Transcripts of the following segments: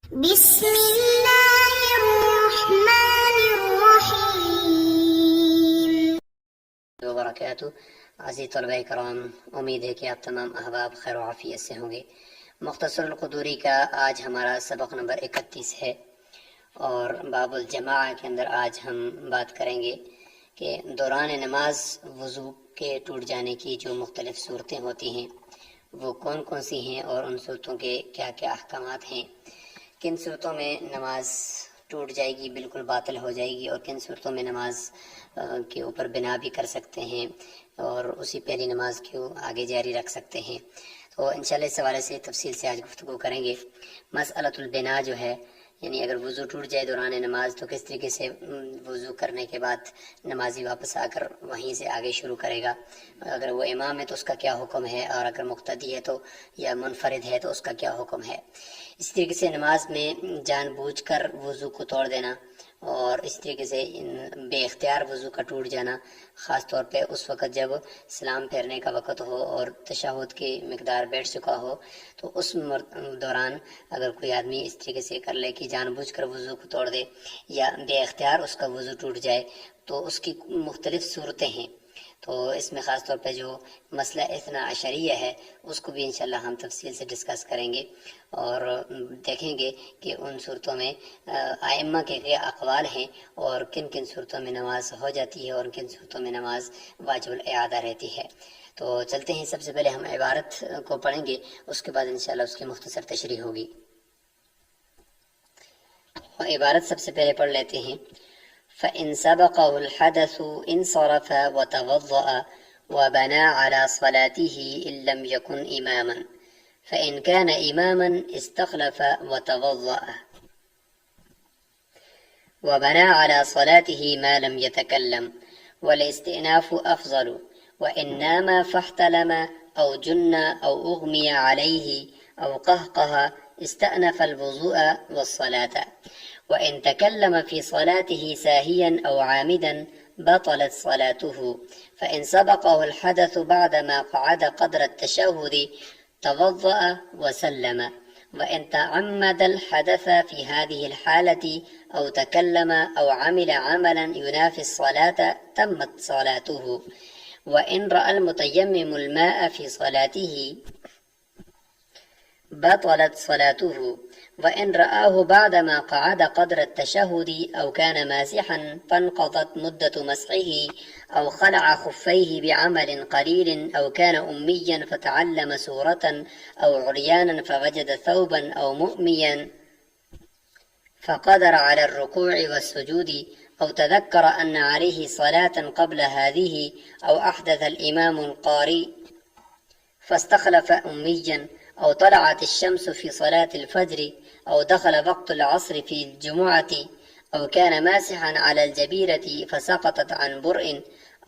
بسم اللہ الرحمن الرحیم وبرکاتہ۔ عزیز طلبہ کرام، امید ہے کہ آپ تمام احباب خیر و عافیت سے ہوں گے۔ مختصر القدوری کا آج ہمارا سبق نمبر 31 ہے، اور باب الجماع کے اندر آج ہم بات کریں گے کہ دوران نماز وضو کے ٹوٹ جانے کی جو مختلف صورتیں ہوتی ہیں وہ کون کون سی ہیں، اور ان صورتوں کے کیا کیا احکامات ہیں، کن صورتوں میں نماز ٹوٹ جائے گی، بالکل باطل ہو جائے گی، اور کن صورتوں میں نماز کے اوپر بنا بھی کر سکتے ہیں اور اسی پہلی نماز کو آگے جاری رکھ سکتے ہیں۔ تو انشاءاللہ اس حوالے سے تفصیل سے آج گفتگو کریں گے۔ مسئلۃ البنا جو ہے، یعنی اگر وضو ٹوٹ جائے دوران نماز تو کس طریقے سے وضو کرنے کے بعد نمازی واپس آ کر وہیں سے آگے شروع کرے گا، اگر وہ امام ہے تو اس کا کیا حکم ہے، اور اگر مقتدی ہے تو یا منفرد ہے تو اس کا کیا حکم ہے۔ اس طریقے سے نماز میں جان بوجھ کر وضو کو توڑ دینا، اور اس طریقے سے بے اختیار وضو کا ٹوٹ جانا، خاص طور پہ اس وقت جب سلام پھیرنے کا وقت ہو اور تشہد کی مقدار بیٹھ چکا ہو، تو اس دوران اگر کوئی آدمی اس طریقے سے کر لے کہ جان بوجھ کر وضو کو توڑ دے یا بے اختیار اس کا وضو ٹوٹ جائے، تو اس کی مختلف صورتیں ہیں۔ تو اس میں خاص طور پہ جو مسئلہ اثنا عشریہ ہے اس کو بھی انشاءاللہ ہم تفصیل سے ڈسکس کریں گے، اور دیکھیں گے کہ ان صورتوں میں ائمہ کے کیا اقوال ہیں، اور کن کن صورتوں میں نماز ہو جاتی ہے اور کن صورتوں میں نماز واجب الاعادہ رہتی ہے۔ تو چلتے ہیں، سب سے پہلے ہم عبارت کو پڑھیں گے، اس کے بعد انشاءاللہ اس کی مختصر تشریح ہوگی۔ عبارت سب سے پہلے پڑھ لیتے ہیں۔ فَإِن سَبَقَهُ الْحَدَثُ انصَرَفَ وَتَوَضَّأَ وَبَنَى عَلَى صَلَاتِهِ إِن لَّمْ يَكُنْ إِمَامًا فَإِن كَانَ إِمَامًا اسْتَخْلَفَ وَتَوَضَّأَ وبنى على صلاته ما لم يتكلم، والاستئناف أفضل، وإن نام فاحتلم أو جن أو أغمي عليه أو قهقه استأنف الوضوء والصلاة، وإن تكلم في صلاته ساهيا أو عامدا بطلت صلاته، فإن سبقه الحدث بعدما قعد قدر التشهد توضأ وسلم، وإن تعمد الحدث في هذه الحالة أو تكلم أو عمل عملا ينافي الصلاة تمت صلاته، وإن رأى المتيمم الماء في صلاته بطلت صلاته، وإن رآه بعدما قعد قدر التشهد أو كان ماسحا فانقضت مدة مسحه، أو خلع خفيه بعمل قليل، أو كان أميا فتعلم سورة، أو عريانا فوجد ثوبا، أو مؤميا فقدر على الركوع والسجود، أو تذكر أن عليه صلاة قبل هذه، أو أحدث الإمام القارئ فاستخلف أميا، أو طلعت الشمس في صلاة الفجر، أو دخل وقت العصر في الجمعة، أو كان ماسحا على الجبيرة فسقطت عن برء،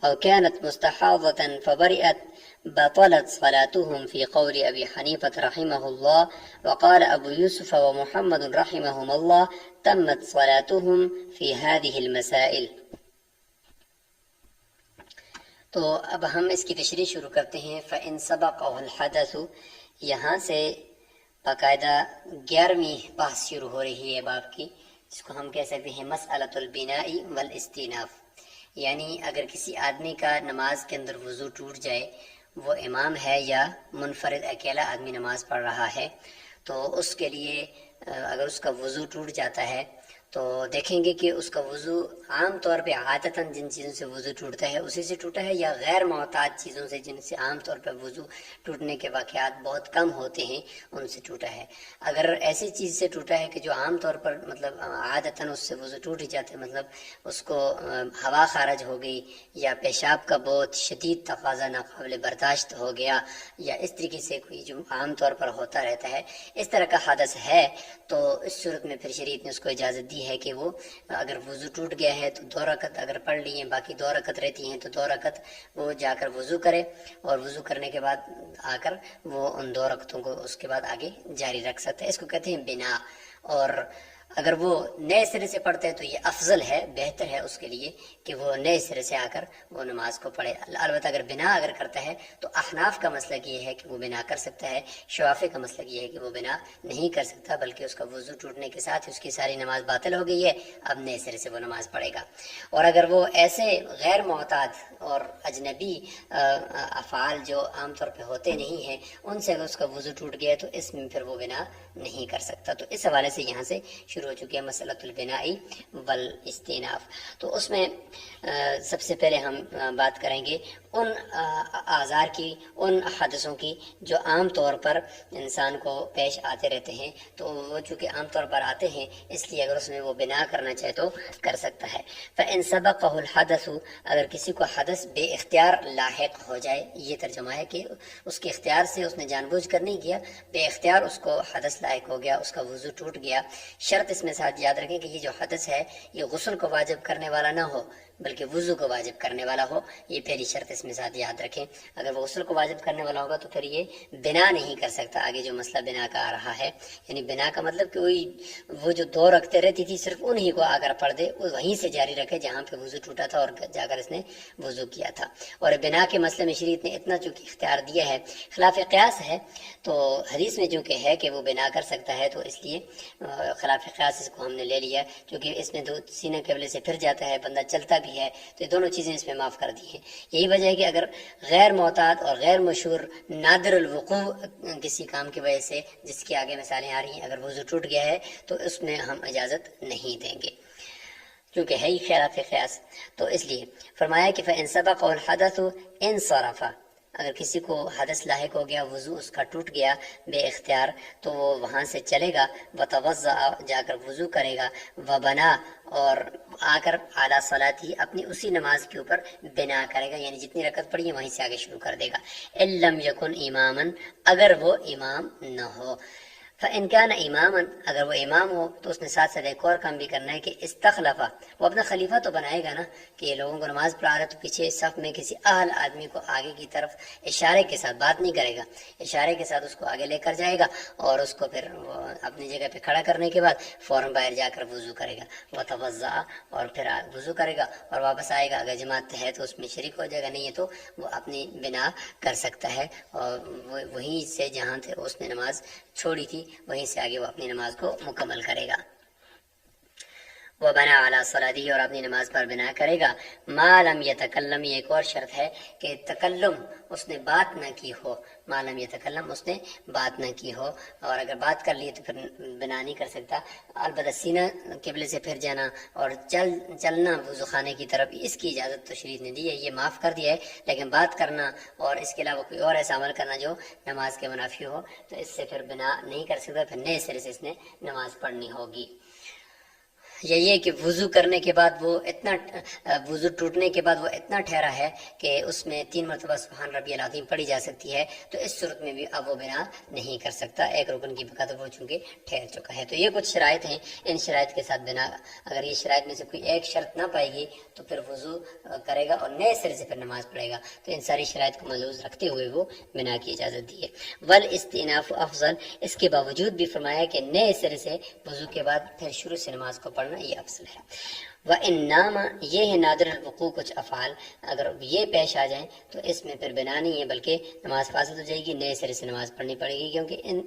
أو كانت مستحاضة فبرئت، بطلت صلاتهم في قول أبي حنيفة رحمه الله، وقال أبو يوسف ومحمد رحمهم الله تمت صلاتهم في هذه المسائل۔ تو اب ہم اس کی تشریح شروع کرتے ہیں۔ فَإِن سَبَقَهُ الْحَدَثُ، یہاں سے باقاعدہ 11ویں بحث شروع ہو رہی ہے باب کی، جس کو ہم کہہ سکتے ہیں مسئلۃ البناء والاستئناف، یعنی اگر کسی آدمی کا نماز کے اندر وضو ٹوٹ جائے، وہ امام ہے یا منفرد اکیلا آدمی نماز پڑھ رہا ہے، تو اس کے لیے اگر اس کا وضو ٹوٹ جاتا ہے تو دیکھیں گے کہ اس کا وضو عام طور پہ عادتاً جن چیزوں سے وضو ٹوٹتا ہے اسی سے ٹوٹا ہے، یا غیر معتاد چیزوں سے جن سے عام طور پہ وضو ٹوٹنے کے واقعات بہت کم ہوتے ہیں ان سے ٹوٹا ہے۔ اگر ایسی چیز سے ٹوٹا ہے کہ جو عام طور پر مطلب عادتاً اس سے وضو ٹوٹ ہی جاتے ہیں، مطلب اس کو ہوا خارج ہو گئی، یا پیشاب کا بہت شدید تقاضا ناقابل برداشت ہو گیا، یا اس طریقے سے کوئی جو عام طور پر ہوتا رہتا ہے، اس طرح کا حدث ہے، تو اس صورت میں پھر شریعت نے اس کو اجازت دی ہے کہ وہ اگر وضو ٹوٹ گیا ہے تو 2 رکعت اگر پڑھ لی ہیں، باقی 2 رکعت رہتی ہیں تو 2 رکعت وہ جا کر وضو کرے، اور وضو کرنے کے بعد آ کر وہ ان 2 رکعتوں کو اس کے بعد آگے جاری رکھ سکتا ہے۔ اس کو کہتے ہیں بنا۔ اور اگر وہ نئے سرے سے پڑھتے ہیں تو یہ افضل ہے، بہتر ہے اس کے لیے کہ وہ نئے سرے سے آ کر وہ نماز کو پڑھے۔ البتہ اگر بنا اگر کرتا ہے تو احناف کا مسلک یہ ہے کہ وہ بنا کر سکتا ہے، شوافی کا مسلک یہ ہے کہ وہ بنا نہیں کر سکتا، بلکہ اس کا وضو ٹوٹنے کے ساتھ اس کی ساری نماز باطل ہو گئی ہے، اب نئے سرے سے وہ نماز پڑھے گا۔ اور اگر وہ ایسے غیر معتاد اور اجنبی افعال جو عام طور پہ ہوتے نہیں ہیں ان سے اگر اس کا وضو ٹوٹ گیا تو اس میں پھر وہ بنا نہیں کر سکتا۔ تو اس حوالے سے یہاں سے شروع ہو چکی ہے مسئلۃ البنائی والاستئناف۔ تو اس میں سب سے پہلے ہم بات کریں گے ان آزار کی، ان حادثوں کی جو عام طور پر انسان کو پیش آتے رہتے ہیں، تو وہ چونکہ عام طور پر آتے ہیں اس لیے اگر اس میں وہ بنا کرنا چاہے تو کر سکتا ہے۔ فَإِن سَبَقَهُ الْحَدَثُ، اگر کسی کو حدث بے اختیار لاحق ہو جائے، یہ ترجمہ ہے کہ اس کے اختیار سے اس نے جان بوجھ کر نہیں کیا، بے اختیار اس کو حدث لاحق ہو گیا، اس کا وضو ٹوٹ گیا۔ شرط اس میں ساتھ یاد رکھیں کہ یہ جو حدث ہے یہ غسل کو واجب کرنے والا نہ ہو بلکہ وضو کو واجب کرنے والا ہو، یہ پہلی شرط اس میں ساتھ یاد رکھیں۔ اگر وہ غسل کو واجب کرنے والا ہوگا تو پھر یہ بنا نہیں کر سکتا۔ آگے جو مسئلہ بنا کا آ رہا ہے، یعنی بنا کا مطلب کہ وہ جو دو رکھتے رہتی تھی صرف انہی کو آ کر پڑھ دے، وہیں سے جاری رکھے جہاں پہ وضو ٹوٹا تھا اور جا کر اس نے وضو کیا تھا۔ اور بنا کے مسئلے میں شریعت نے اتنا چونکہ اختیار دیا ہے، خلاف قیاس ہے، تو حدیث میں چونکہ ہے کہ وہ بنا کر سکتا ہے تو اس لیے خلاف قیاس اس کو ہم نے لے لیا، کیونکہ اس میں سینہ قبلے سے پھر جاتا ہے، بندہ چلتا بھی ہے، تو یہ دونوں چیزیں اس میں معاف کر دی ہیں۔ یہی وجہ ہے کہ اگر غیر معتاد اور غیر مشہور نادر الوقوع کسی کام کی وجہ سے، جس کی آگے مثالیں آ رہی ہیں، اگر وضو ٹوٹ گیا ہے تو اس میں ہم اجازت نہیں دیں گے کیونکہ ہے ہی خلاف قیاس۔ تو اس لیے فرمایا کہ فَإِن سَبَقَهُ الْحَدَثُ انصرف، اگر کسی کو حدث لاحق ہو گیا، وضو اس کا ٹوٹ گیا بے اختیار، تو وہ وہاں سے چلے گا، وتوضأ، جا کر وضو کرے گا، وبنا، اور آ کر اعلیٰ صلاتی، اپنی اسی نماز کے اوپر بنا کرے گا، یعنی جتنی رکعت پڑھی ہے وہیں سے آگے شروع کر دے گا۔ إِن لَمْ يَكُنْ إِمَامًا، اگر وہ امام نہ ہو۔ فَإِن كَانَ إِمَامًا، اگر وہ امام ہو تو اس نے ساتھ ساتھ ایک اور کام بھی کرنا ہے کہ استخلفہ، وہ اپنا خلیفہ تو بنائے گا نا، کہ یہ لوگوں کو نماز پڑھا رہا ہے تو پیچھے صف میں کسی اہل آدمی کو آگے کی طرف اشارے کے ساتھ، بات نہیں کرے گا، اشارے کے ساتھ اس کو آگے لے کر جائے گا، اور اس کو پھر اپنی جگہ پہ کھڑا کرنے کے بعد فوراً باہر جا کر وضو کرے گا، وتوضأ، اور پھر وضو کرے گا اور واپس آئے گا۔ اگر جماعت ہے تو اس میں شریک ہو جائے گا، نہیں ہے تو وہ اپنی بنا کر سکتا ہے، اور وہیں سے جہاں سے اس نے نماز چھوڑی تھی وہیں سے آگے وہ اپنی نماز کو مکمل کرے گا۔ وہ بنا اعلیٰ صلاتی، اور اپنی نماز پر بنا کرے گا۔ ما لم یتکلم، یہ ایک اور شرط ہے کہ تکلم اس نے بات نہ کی ہو، ما لم یتکلم اس نے بات نہ کی ہو، اور اگر بات کر لی تو پھر بنا نہیں کر سکتا۔ البتہ سینہ قبلے سے پھر جانا اور چلنا وضو خانے کی طرف، اس کی اجازت تو شریعت نے دی ہے، یہ معاف کر دیا ہے، لیکن بات کرنا اور اس کے علاوہ کوئی اور ایسا عمل کرنا جو نماز کے منافی ہو تو اس سے پھر بنا نہیں کر سکتا، پھر نئے سرے سے اس نے نماز پڑھنی ہوگی۔ یہی ہے کہ وضو کرنے کے بعد وہ اتنا، وضو ٹوٹنے کے بعد وہ اتنا ٹھہرا ہے کہ اس میں 3 مرتبہ سبحان ربی العظیم پڑھی جا سکتی ہے، تو اس صورت میں بھی اب وہ بنا نہیں کر سکتا، ایک رکن کی بقدر وہ چونکہ ٹھہر چکا ہے۔ تو یہ کچھ شرائط ہیں، ان شرائط کے ساتھ بنا، اگر یہ شرائط میں سے کوئی ایک شرط نہ پائے گی تو پھر وضو کرے گا اور نئے سرے سے پھر نماز پڑھے گا۔ تو ان ساری شرائط کو ملحوظ رکھتے ہوئے وہ بنا کی اجازت دی ہے۔ والاستئناف افضل، اس کے باوجود بھی فرمایا کہ نئے سرے سے وضو کے بعد پھر شروع سے نماز کو پڑھنا یہ افضل ہے۔ وَإِن نَامَ، یہ ہے نادر الوقوع کچھ افعال، اگر یہ پیش آ جائیں تو اس میں پھر بنا نہیں ہے بلکہ نماز فاسد ہو جائے گی، نئے سرے سے نماز پڑھنی پڑے گی، کیونکہ ان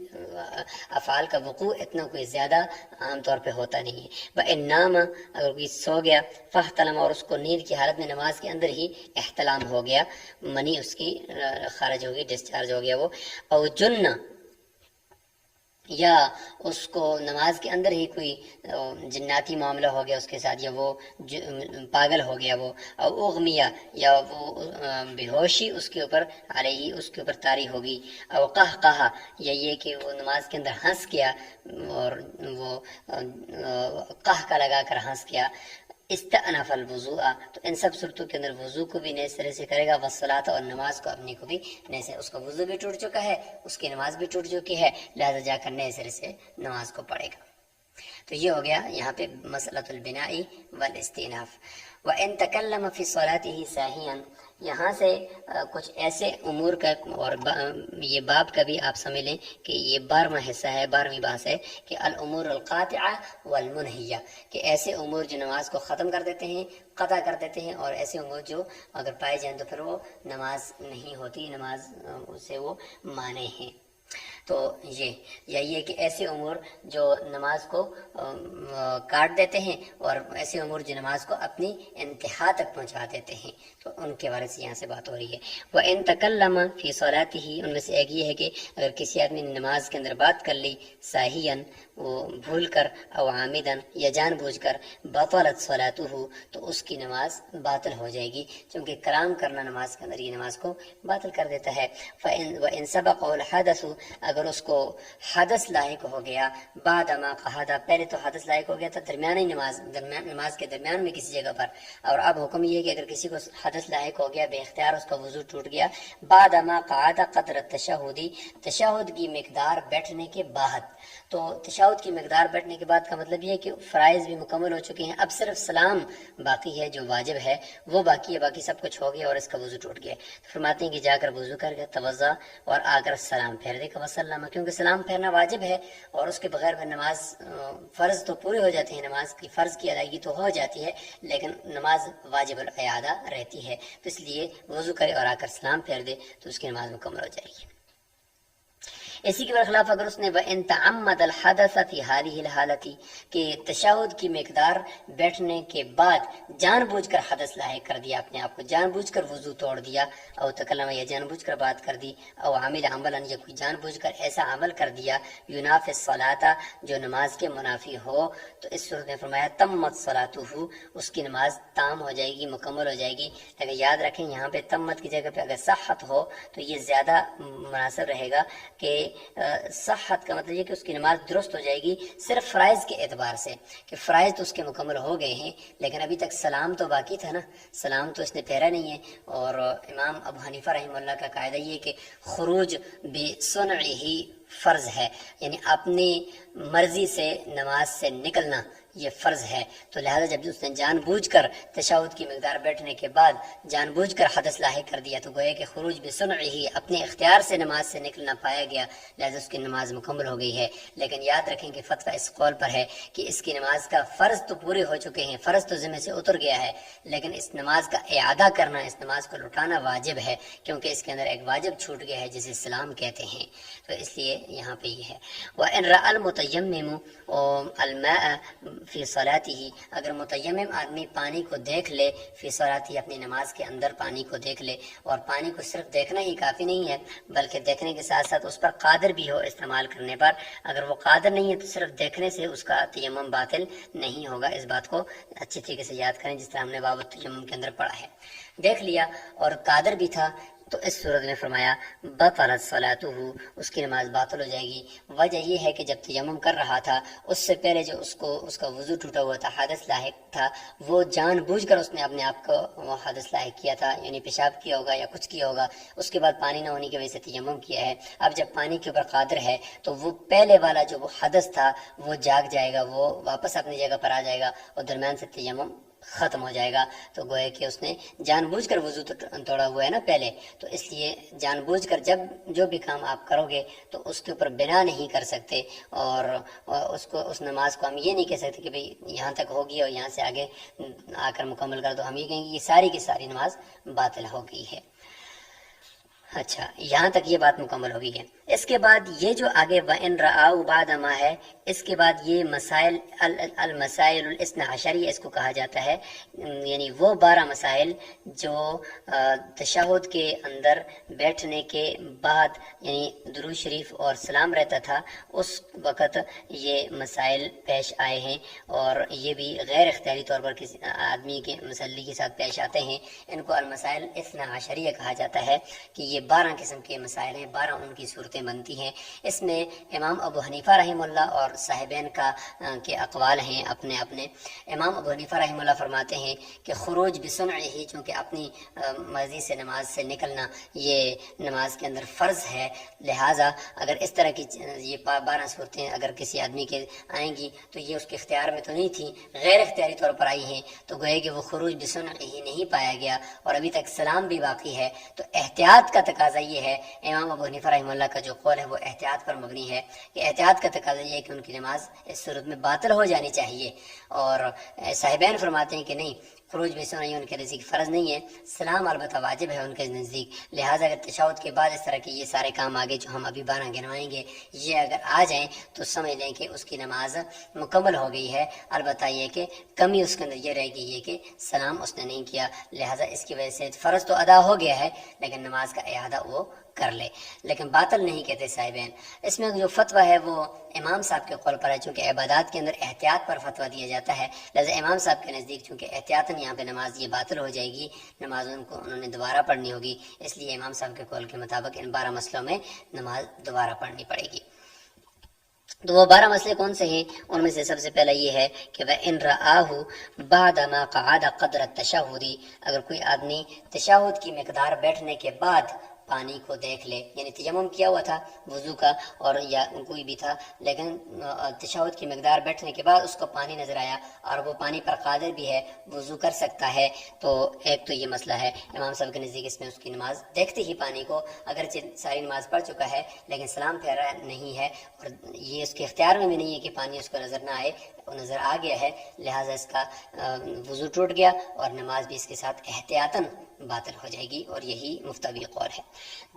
افعال کا وقوع اتنا کوئی زیادہ عام طور پہ ہوتا نہیں ہے۔ وَإِن نَامَ، اگر کوئی سو گیا، فاحتلم، اور اس کو نیند کی حالت میں نماز کے اندر ہی احتلام ہو گیا، منی اس کی خارج ہوگی، ڈسچارج ہو گیا وہ، او جن، یا اس کو نماز کے اندر ہی کوئی جناتی معاملہ ہو گیا اس کے ساتھ، یا وہ پاگل ہو گیا وہ، او اغمیہ، یا وہ بے ہوشی اس کے اوپر علیہ، اس کے اوپر طاری ہوگی، او قہقہا، یا یہ کہ وہ نماز کے اندر ہنس گیا اور وہ قہقہ لگا کر ہنس گیا، استأنف الوضوء، تو ان سب صورتوں کے اندر وضو کو بھی نئے سرے سے کرے گا، والصلاۃ، اور نماز کو اپنی کو بھی نئے سے، اس کا وضو بھی ٹوٹ چکا ہے، اس کی نماز بھی ٹوٹ چکی ہے، لہذا جا کر نئے سرے سے نماز کو پڑھے گا۔ تو یہ ہو گیا یہاں پہ مسئلۃ البناء والاستئناف۔ وَإِن تَكَلَّمَ فِي صَلَاتِهِ سَاهِيًا، یہاں سے کچھ ایسے امور کا، اور یہ باب کا بھی آپ سمجھ لیں کہ یہ 12واں حصہ ہے، 12ویں بحث ہے کہ الامور القاطعہ والمنہیہ، کہ ایسے امور جو نماز کو ختم کر دیتے ہیں، قطع کر دیتے ہیں، اور ایسے امور جو اگر پائے جائیں تو پھر وہ نماز نہیں ہوتی، نماز سے وہ مانے ہیں۔ تو یہ کہ ایسے امور جو نماز کو کاٹ دیتے ہیں، اور ایسے امور جو نماز کو اپنی انتہا تک پہنچا دیتے ہیں، تو ان کے بارے سے یہاں سے بات ہو رہی ہے۔ وَإِن تَكَلَّمَ فِي صَلَاتِهِ، ان میں سے ایک یہ ہے کہ اگر کسی آدمی نے نماز کے اندر بات کر لی، ساہیاً، وہ بھول کر، او عامداً، یا جان بوجھ کر، بطلت صلاته، تو اس کی نماز باطل ہو جائے گی، چونکہ کلام کرنا نماز کے اندر یہ نماز کو باطل کر دیتا ہے۔ وَإِن سَبَقَهُ الْحَدَثُ، اگر اس کو حدث لاحق ہو گیا، بعد ما قحط، پہلے تو حدث لاحق ہو گیا تھا درمیانی نماز کے درمیان میں کسی جگہ پر، اور اب حکم یہ ہے کہ اگر کسی کو حدث لاحق ہو گیا، بے اختیار اس کا وضو ٹوٹ گیا، بعد ما قعد قدر التشہدی، تشہد کی مقدار بیٹھنے کے بعد، تو تشہد کی مقدار بیٹھنے کے بعد کا مطلب یہ ہے کہ فرائض بھی مکمل ہو چکے ہیں، اب صرف سلام باقی ہے، جو واجب ہے وہ باقی ہے، باقی سب کچھ ہو گیا اور اس کا وضو ٹوٹ گیا۔ فرماتے ہیں کہ جا کر وضو کر کے توضا، اور آ کر سلام پھیر دے، وسلم، کیونکہ سلام پھیرنا واجب ہے، اور اس کے بغیر پھر نماز، فرض تو پورے ہو جاتے ہیں، نماز کی فرض کی ادائیگی تو ہو جاتی ہے، لیکن نماز واجب الاعادہ رہتی ہے، تو اس لیے وضو کرے اور آ کر سلام پھیر دے تو اس کی نماز مکمل ہو جائے گی۔ اسی کے برخلاف اگر اس نے وَإِن تَعَمَّدَ الْحَدَثَ فِي هَذِهِ الْحَالَةِ، کہ تشہد کی مقدار بیٹھنے کے بعد جان بوجھ کر حدث لاحق کر دیا، اپنے آپ کو جان بوجھ کر وضو توڑ دیا، او تکلم، یا جان بوجھ کر بات کر دی، او عامل عملا، یا کوئی جان بوجھ کر ایسا عمل کر دیا ينافي الصلاة، جو نماز کے منافی ہو، تو اس صورت میں فرمایا تمت صلاته، اس کی نماز تام ہو جائے گی، مکمل ہو جائے گی۔ لیکن یاد رکھیں یہاں پہ تمت کی جگہ پہ اگر صحت ہو تو یہ زیادہ مناسب رہے گا، کہ صحت کا مطلب یہ کہ اس کی نماز درست ہو جائے گی صرف فرائض کے اعتبار سے، کہ فرائض تو اس کے مکمل ہو گئے ہیں، لیکن ابھی تک سلام تو باقی تھا نا، سلام تو اس نے پھیرا نہیں ہے۔ اور امام ابو حنیفہ رحمہ اللہ کا قاعدہ یہ کہ خروج بصنعہ فرض ہے، یعنی اپنی مرضی سے نماز سے نکلنا یہ فرض ہے، تو لہذا جب اس نے جان بوجھ کر تشہد کی مقدار بیٹھنے کے بعد جان بوجھ کر حدث لاحق کر دیا، تو گویا کہ خروج بصنعہ، اپنے اختیار سے نماز سے نکلنا پایا گیا، لہذا اس کی نماز مکمل ہو گئی ہے۔ لیکن یاد رکھیں کہ فتویٰ اس قول پر ہے کہ اس کی نماز کا فرض تو پورے ہو چکے ہیں، فرض تو ذمہ سے اتر گیا ہے، لیکن اس نماز کا اعادہ کرنا، اس نماز کو لوٹانا واجب ہے، کیونکہ اس کے اندر ایک واجب چھوٹ گیا ہے جسے سلام کہتے ہیں، تو اس لیے یہاں پہ یہ ہے۔ وَإِن رَأَى الْمُتَيَمِّمُ الْمَاءَ فِي صَلَاتِهِ، اگر متیمم آدمی پانی کو دیکھ لے، فی صلاتی، اپنی نماز کے اندر پانی کو دیکھ لے، اور پانی کو صرف دیکھنا ہی کافی نہیں ہے بلکہ دیکھنے کے ساتھ ساتھ اس پر قادر بھی ہو استعمال کرنے پر، اگر وہ قادر نہیں ہے تو صرف دیکھنے سے اس کا تیمم باطل نہیں ہوگا۔ اس بات کو اچھی طریقے سے یاد کریں، جس طرح ہم نے باب التیمم کے اندر پڑھا ہے۔ دیکھ لیا اور قادر بھی تھا، تو اس صورت میں فرمایا بطلت صلاته، اس کی نماز باطل ہو جائے گی۔ وجہ یہ ہے کہ جب تیمم کر رہا تھا اس سے پہلے جو اس کا وضو ٹوٹا ہوا تھا، حدث لاحق تھا، وہ جان بوجھ کر اس نے اپنے آپ کو حدث لاحق کیا تھا، یعنی پیشاب کیا ہوگا یا کچھ کیا ہوگا، اس کے بعد پانی نہ ہونے کی وجہ سے تیمم کیا ہے۔ اب جب پانی کے اوپر قادر ہے تو وہ پہلے والا جو وہ حدث تھا وہ جاگ جائے گا، وہ واپس اپنی جگہ پر آ جائے گا، اور درمیان سے تیمم ختم ہو جائے گا۔ تو گویا کہ اس نے جان بوجھ کر وضو توڑا ہوا ہے نا پہلے، تو اس لیے جان بوجھ کر جب جو بھی کام آپ کرو گے تو اس کے اوپر بنا نہیں کر سکتے، اور اس نماز کو ہم یہ نہیں کہہ سکتے کہ بھئی یہاں تک ہوگی اور یہاں سے آگے آ کر مکمل کر دو، ہم یہ کہیں گے یہ ساری کی ساری نماز باطل ہو گئی ہے۔ اچھا، یہاں تک یہ بات مکمل ہو گئی ہے۔ اس کے بعد یہ جو آگے وَإِن رَأَوْا بَعْدَ مَا ہے، اس کے بعد یہ مسائل المسائل الاثنا عشریہ اس کو کہا جاتا ہے، یعنی وہ 12 مسائل جو تشہد کے اندر بیٹھنے کے بعد، یعنی درود شریف اور سلام رہتا تھا، اس وقت یہ مسائل پیش آئے ہیں، اور یہ بھی غیر اختیاری طور پر کسی آدمی کے مسلی کے ساتھ پیش آتے ہیں۔ ان کو المسائل اثنا عشریہ کہا جاتا ہے، کہ یہ 12 قسم کے مسائل ہیں، 12 ان کی صورتیں بنتی ہیں۔ اس میں امام ابو حنیفہ رحمہ اللہ اور صاحبین کے اقوال ہیں اپنے اپنے۔ امام ابو حنیفہ رحمہ اللہ فرماتے ہیں کہ خروج بصنعہ، چونکہ اپنی مرضی سے نماز سے نکلنا یہ نماز کے اندر فرض ہے، لہٰذا اگر اس طرح کی یہ 12 صورتیں اگر کسی آدمی کے آئیں گی تو یہ اس کے اختیار میں تو نہیں تھیں، غیر اختیاری طور پر آئی ہیں، تو گویا کہ وہ خروج بصنعہ ہی نہیں پایا گیا اور ابھی تک سلام بھی باقی ہے۔ تو احتیاط کا تقاضا یہ ہے، امام ابو حنیفہ رحمہ اللہ کا جو قول ہے وہ احتیاط پر مبنی ہے کہ احتیاط کا تقاضا یہ ہے کہ ان کی نماز اس صورت میں باطل ہو جانی چاہیے، اور صاحبین فرماتے ہیں کہ نہیں، خروج بصنعہ ان کے نزدیک فرض نہیں ہے، سلام البتہ واجب ہے ان کے نزدیک، لہٰذا اگر تشہد کے بعد اس طرح کے یہ سارے کام آگے جو ہم ابھی 12 گنوائیں گے یہ اگر آ جائیں تو سمجھ لیں کہ اس کی نماز مکمل ہو گئی ہے، البتہ یہ کہ کمی اس کے اندر یہ رہے گی یہ کہ سلام اس نے نہیں کیا، لہٰذا اس کی وجہ سے فرض تو ادا ہو گیا ہے لیکن نماز کا اعادہ وہ کر لے، لیکن باطل نہیں کہتے صاحبین۔ اس میں جو فتویٰ ہے وہ امام صاحب کے قول پر ہے، چونکہ عبادات کے اندر احتیاط پر فتویٰ دیا جاتا ہے، لہٰذا امام صاحب کے نزدیک چونکہ احتیاطاً یہاں پہ نماز یہ باطل ہو جائے گی، نماز انہوں نے دوبارہ پڑھنی ہوگی، اس لیے امام صاحب کے قول کے مطابق ان 12 مسئلوں میں نماز دوبارہ پڑھنی پڑے گی۔ تو وہ 12 مسئلے کون سے ہیں؟ ان میں سے سب سے پہلا یہ ہے کہ وَإِن رَآهُ بَعْدَ مَا قَعَدَ قَدْرَ التَّشَهُّدِ، اگر کوئی آدمی تشہد کی مقدار بیٹھنے کے بعد پانی کو دیکھ لے، یعنی تیمم کیا ہوا تھا وضو کا اور یا کوئی بھی تھا، لیکن تشہد کی مقدار بیٹھنے کے بعد اس کو پانی نظر آیا اور وہ پانی پر قادر بھی ہے، وضو کر سکتا ہے، تو ایک تو یہ مسئلہ ہے امام صاحب کے نزدیک، اس میں اس کی نماز دیکھتے ہی پانی کو اگرچہ ساری نماز پڑھ چکا ہے لیکن سلام پھیرا نہیں ہے اور یہ اس کے اختیار میں بھی نہیں ہے کہ پانی اس کو نظر نہ آئے، وہ نظر آ گیا ہے، لہٰذا اس کا وضو ٹوٹ گیا اور نماز بھی اس کے ساتھ احتیاطاً باطل ہو جائے گی، اور یہی مفتوی قول ہے۔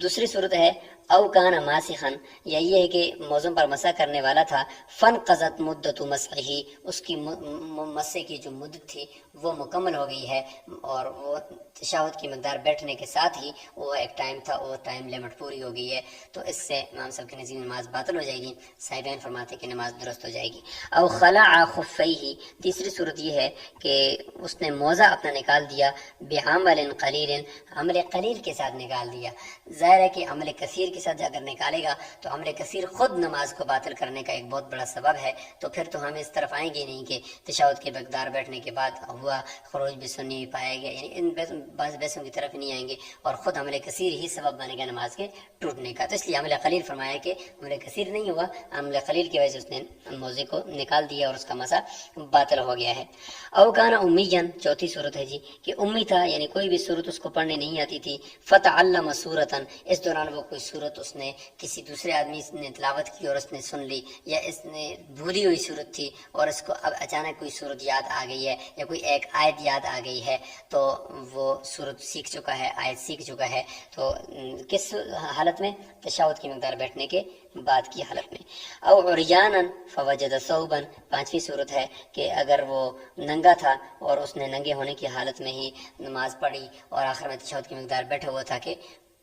دوسری صورت ہے او کان ماسخن، یا یہ ہے کہ موزوں پر مسح کرنے والا تھا، فن قضت مدت مسحہ، اس کی مسح کی جو مدت تھی وہ مکمل ہو گئی ہے اور وہ تشہد کی مقدار بیٹھنے کے ساتھ ہی وہ ایک ٹائم تھا، وہ ٹائم لمٹ پوری ہو گئی ہے، تو اس سے امام صاحب کے نزدیک نماز باطل ہو جائے گی، صاحبین فرماتے کہ نماز درست ہو جائے گی۔ او خلع خفیہ، تیسری صورت یہ ہے کہ اس نے موزہ اپنا نکال دیا، بعمل قلیل، عمل قلیل کے ساتھ نکال دیا، ظاہر ہے کہ عمل کثیر کے ساتھ اگر نکالے گا تو عمل کثیر خود نماز کو باطل کرنے کا ایک بہت بڑا سبب ہے، تو پھر تو ہم اس طرف آئیں گے نہیں کہ تشہد کی مقدار بیٹھنے کے بعد ہوا خروج بسنی پایا گیا، یعنی ان بعض بحثوں کی طرف نہیں آئیں گے اور خود عمل کثیر ہی سبب بنے گا نماز کے ٹوٹنے کا، تو اس لیے عمل قلیل فرمایا کہ عمل کثیر نہیں ہوا، عمل قلیل کی وجہ سے اس نے موضع کو نکال دیا اور اس کا مسح باطل ہو گیا ہے۔ او کان امیاً، چوتھی صورت ہے جی کہ امی تھا، یعنی کوئی بھی صورت اس کو پڑھنے نہیں آتی تھی، فتعلم سورتاً، اس دوران وہ کوئی صورت اس نے کسی دوسرے آدمی نے تلاوت کی اور اس نے سن لی، یا اس نے بھولی ہوئی صورت تھی اور اس کو اب اچانک کوئی صورت یاد آ گئی ہے یا کوئی ایک آیت یاد آ گئی ہے، تو وہ صورت سیکھ چکا ہے، آیت سیکھ چکا ہے، تو کس حالت میں؟ تشہد کی مقدار بیٹھنے کے بعد کی حالت میں۔ او عریانا فوجد ثوبا، پانچویں صورت ہے کہ اگر وہ ننگا تھا اور اس نے ننگے ہونے کی حالت میں ہی نماز پڑھی اور آخر میں تشہد کی مقدار بیٹھا ہوا تھا کہ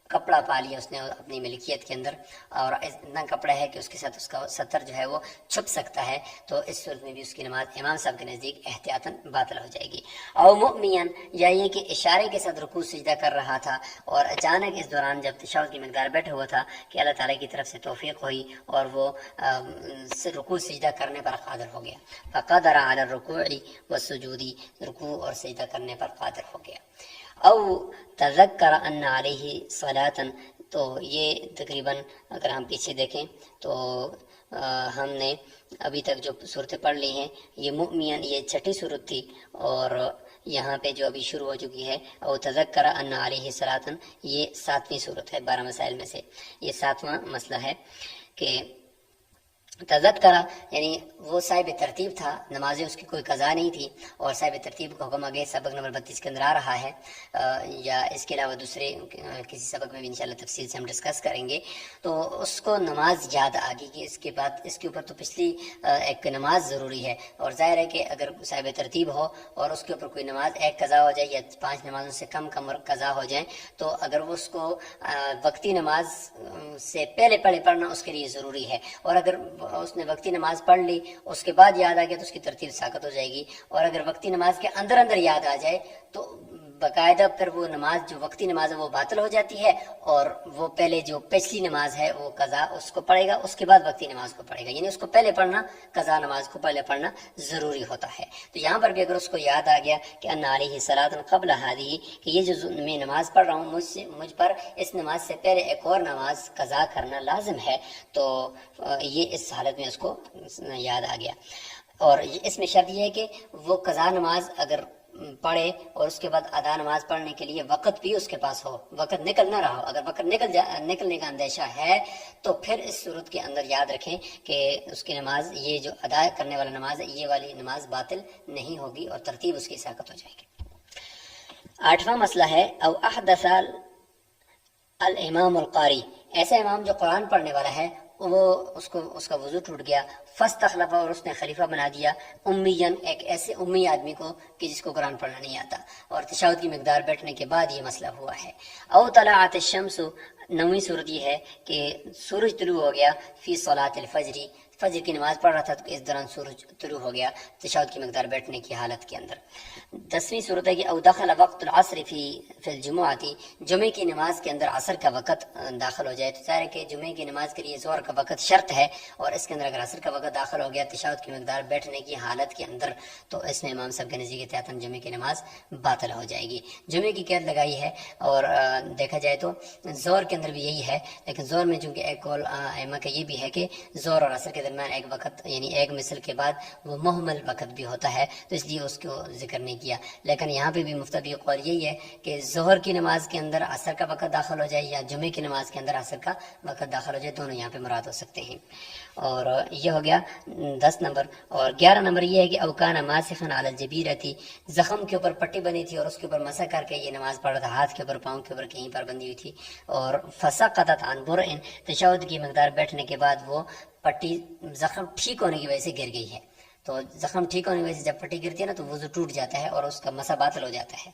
کپڑا پا لیا اس نے اپنی ملکیت کے اندر اور اتنا کپڑا ہے کہ اس کے ساتھ اس کا ستر جو ہے وہ چھپ سکتا ہے، تو اس صورت میں بھی اس کی نماز امام صاحب کے نزدیک احتیاطاً باطل ہو جائے گی۔ او مؤمن، یا یہ کہ اشارے کے ساتھ رکوع سجدہ کر رہا تھا اور اچانک اس دوران جب تشہد کی مقدار بیٹھا ہوا تھا کہ اللہ تعالیٰ کی طرف سے توفیق ہوئی اور وہ رکوع سجدہ کرنے پر قادر ہو گیا، فقدر علی الرکوع والسجود، رکوع اور سجدہ کرنے پر قادر ہو گیا۔ او تذکر ان علیہ صلاۃ، تو یہ تقریباً اگر ہم پیچھے دیکھیں تو ہم نے ابھی تک جو صورتیں پڑھ لی ہیں، یہ مؤمن یہ چھٹی صورت تھی اور یہاں پہ جو ابھی شروع ہو چکی ہے او تذکر ان علیہ صلاۃ، یہ 7ویں صورت ہے 12 مسائل میں سے، یہ 7واں مسئلہ ہے کہ تذکرہ یعنی وہ صاحب ترتیب تھا، نمازیں اس کی کوئی قضا نہیں تھی اور صاحب ترتیب کا حکم آگے سبق نمبر 32 کے اندر آ رہا ہے، یا اس کے علاوہ دوسرے کسی سبق میں بھی انشاءاللہ تفصیل سے ہم ڈسکس کریں گے، تو اس کو نماز یاد آ گئی کہ اس کے بعد اس کے اوپر تو پچھلی ایک نماز ضروری ہے، اور ظاہر ہے کہ اگر صاحب ترتیب ہو اور اس کے اوپر کوئی نماز ایک قضا ہو جائے یا 5 نمازوں سے کم قضا ہو جائیں، تو اگر وہ اس کو وقتی نماز سے پہلے پڑھنا اس کے لیے ضروری ہے، اور اگر اس نے وقتی نماز پڑھ لی اس کے بعد یاد آ گیا تو اس کی ترتیب ساقط ہو جائے گی، اور اگر وقتی نماز کے اندر یاد آ جائے تو باقاعدہ پھر وہ نماز جو وقتی نماز ہے وہ باطل ہو جاتی ہے، اور وہ پہلے جو پچھلی نماز ہے وہ قضا اس کو پڑھے گا، اس کے بعد وقتی نماز کو پڑھے گا، یعنی اس کو پہلے پڑھنا، قضا نماز کو پہلے پڑھنا ضروری ہوتا ہے۔ تو یہاں پر بھی اگر اس کو یاد آ گیا کہ ان علیہ صلاۃ قبل ہذہ، کہ یہ جو میں نماز پڑھ رہا ہوں مجھ پر اس نماز سے پہلے ایک اور نماز قضا کرنا لازم ہے، تو یہ اس حالت میں اس کو یاد آ گیا۔ اور اس میں شرط یہ ہے کہ وہ قضا نماز اگر پڑھے اور اس کے بعد ادا نماز پڑھنے کے لیے وقت بھی اس کے پاس ہو، وقت نکل نہ رہا ہو۔ اگر وقت نکلنے کا اندیشہ ہے تو پھر اس صورت کے اندر یاد رکھیں کہ اس کی نماز، یہ جو ادا کرنے والا نماز ہے، یہ والی نماز باطل نہیں ہوگی اور ترتیب اس کی ساقط ہو جائے گی۔ 8واں مسئلہ ہے او احدث الامام القاری، ایسا امام جو قرآن پڑھنے والا ہے وہ اس کا وضو ٹوٹ گیا، فاستخلف، اور اس نے خلیفہ بنا دیا امیین، ایک ایسے امی آدمی کو کہ جس کو قرآن پڑھنا نہیں آتا، اور تشہد کی مقدار بیٹھنے کے بعد یہ مسئلہ ہوا ہے۔ او طلعت الشمس، 9ویں صورت یہ ہے کہ سورج طلوع ہو گیا فی صلاۃ الفجر، فجر کی نماز پڑھ رہا تھا تو اس دوران سورج طلوع ہو گیا تشہد کی مقدار بیٹھنے کی حالت کے اندر۔ 10ویں صورت ہے کہ او دخل وقت العصر فی الجمعہ، جمعے کی نماز کے اندر عصر کا وقت داخل ہو جائے، تو ظاہر ہے کہ جمعے کی نماز کے لیے ظہر کا وقت شرط ہے، اور اس کے اندر اگر عصر کا وقت داخل ہو گیا تشہد کی مقدار بیٹھنے کی حالت کے اندر، تو اس میں امام صاحب کے نزدیک احتیاطاً جمعے کی نماز باطل ہو جائے گی۔ جمعے کی قید لگائی ہے، اور دیکھا جائے تو ظہر کے اندر بھی یہی ہے، لیکن ظہر میں چونکہ ایک قول ائمہ کا یہ بھی ہے کہ ظہر اور عصر کے درمیان ایک وقت، یعنی ایک مثل کے بعد وہ مہمل وقت بھی ہوتا ہے، تو اس لیے اس کو ذکر نہیں کیا۔ لیکن یہاں پہ بھی مفتبی قول یہی ہے کہ ظہر کی نماز کے اندر عصر کا وقت داخل ہو جائے یا جمعے کی نماز کے اندر عصر کا وقت داخل ہو جائے، دونوں یہاں پہ مراد ہو سکتے ہیں۔ اور یہ ہو گیا 10 نمبر۔ اور 11 نمبر یہ ہے کہ اوکان ماسخا علی الجبیرتی، زخم کے اوپر پٹی بنی تھی اور اس کے اوپر مسح کر کے یہ نماز پڑھ رہا تھا، ہاتھ کے اوپر، پاؤں کے اوپر کہیں پر بندھی ہوئی تھی، اور فسقطت عن برء، تشہد کی مقدار بیٹھنے کے بعد وہ پٹی زخم ٹھیک ہونے کی وجہ سے گر گئی ہے۔ تو زخم ٹھیک ہونے کی وجہ سے جب پٹی گرتی ہے نا تو وضو ٹوٹ جاتا ہے اور اس کا مسح باطل ہو جاتا ہے۔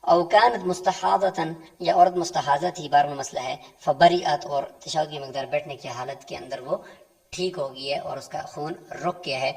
او کانت مستحاضۃ، یا عورت مستحاضہ تھی، 12واں مسئلہ ہے، فبریئت، اور تشہد کی مقدار بیٹھنے کی حالت کے اندر وہ ٹھیک ہو گئی ہے اور اس کا خون رک گیا ہے۔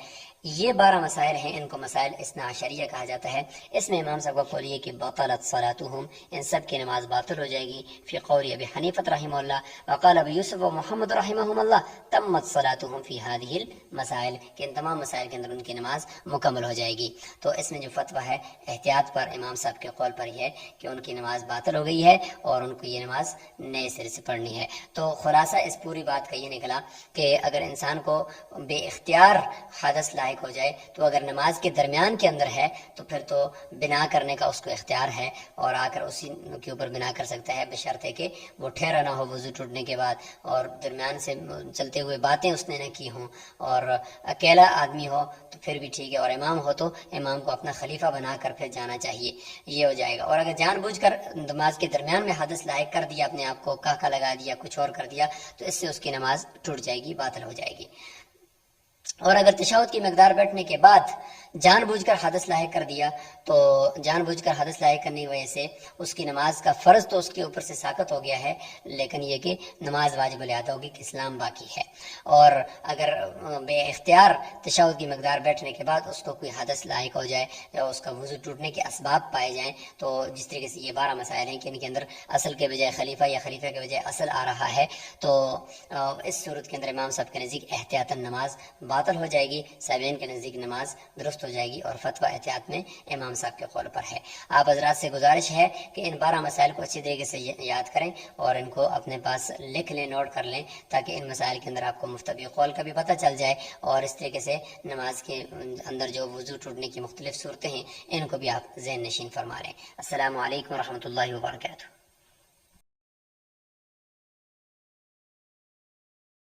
یہ 12 مسائل ہیں، ان کو مسائل اثنا عشریہ کہا جاتا ہے۔ اس میں امام صاحب کا قول یہ کہ بطلت صلاتهم، ان سب کی نماز باطل ہو جائے گی۔ فی قول ابی حنیفہ رحمہ اللہ وقال ابو یوسف و محمد رحمہم اللہ تمت صلاتهم فی هذه المسائل، کہ ان تمام مسائل کے اندر ان کی نماز مکمل ہو جائے گی۔ تو اس میں جو فتویٰ ہے احتیاط پر امام صاحب کے قول پر یہ ہے کہ ان کی نماز باطل ہو گئی ہے اور ان کو یہ نماز نئے سرے سے پڑھنی ہے۔ تو خلاصہ اس پوری بات کا یہ نکلا کہ اگر انسان کو بے اختیار حدث لاحق ہو جائے تو اگر نماز کے درمیان کے اندر ہے تو پھر تو بنا کرنے کا اس کو اختیار ہے، اور آ کر اسی کے اوپر بنا کر سکتا ہے، بشرط ہے کہ وہ ٹھہرا نہ ہو وضو ٹوٹنے کے بعد، اور درمیان سے چلتے ہوئے باتیں اس نے نہ کی ہوں، اور اکیلا آدمی ہو تو پھر بھی ٹھیک ہے، اور امام ہو تو امام کو اپنا خلیفہ بنا کر پھر جانا چاہیے، یہ ہو جائے گا۔ اور اگر جان بوجھ کر نماز کے درمیان میں حدث لاحق کر دیا، اپنے آپ کو کہا لگا دیا، کچھ اور کر دیا، تو اس سے اس کی نماز ٹوٹ جائے گی، باطل ہو جائے گی۔ اور اگر تشہد کی مقدار بیٹھنے کے بعد جان بوجھ کر حدث لاحق کر دیا تو جان بوجھ کر حدث لاحق کرنے کی وجہ سے اس کی نماز کا فرض تو اس کے اوپر سے ساقط ہو گیا ہے، لیکن یہ کہ نماز واجب الادا ہوگی، کہ اسلام باقی ہے۔ اور اگر بے اختیار تشہد کی مقدار بیٹھنے کے بعد اس کو کوئی حدث لاحق ہو جائے یا اس کا وضو ٹوٹنے کے اسباب پائے جائیں، تو جس طریقے سے یہ 12 مسائل ہیں کہ ان کے اندر اصل کے بجائے خلیفہ یا خلیفہ کے بجائے اصل آ رہا ہے، تو اس صورت کے اندر امام صاحب کے نزدیک احتیاطاً نماز باطل ہو جائے گی، صاحبین کے نزدیک نماز درست ہو جائے گی، اور فتویٰ احتیاط میں امام صاحب کے قول پر ہے۔ آپ حضرات سے گزارش ہے کہ ان 12 مسائل کو اچھی طریقے سے یاد کریں اور ان کو اپنے پاس لکھ لیں، نوٹ کر لیں، تاکہ ان مسائل کے اندر آپ کو مفتبی قول کا بھی پتہ چل جائے، اور اس طریقے سے نماز کے اندر جو وضو ٹوٹنے کی مختلف صورتیں ہیں ان کو بھی آپ ذہن نشین فرما لیں۔ السلام علیکم ورحمۃ اللہ وبرکاتہ۔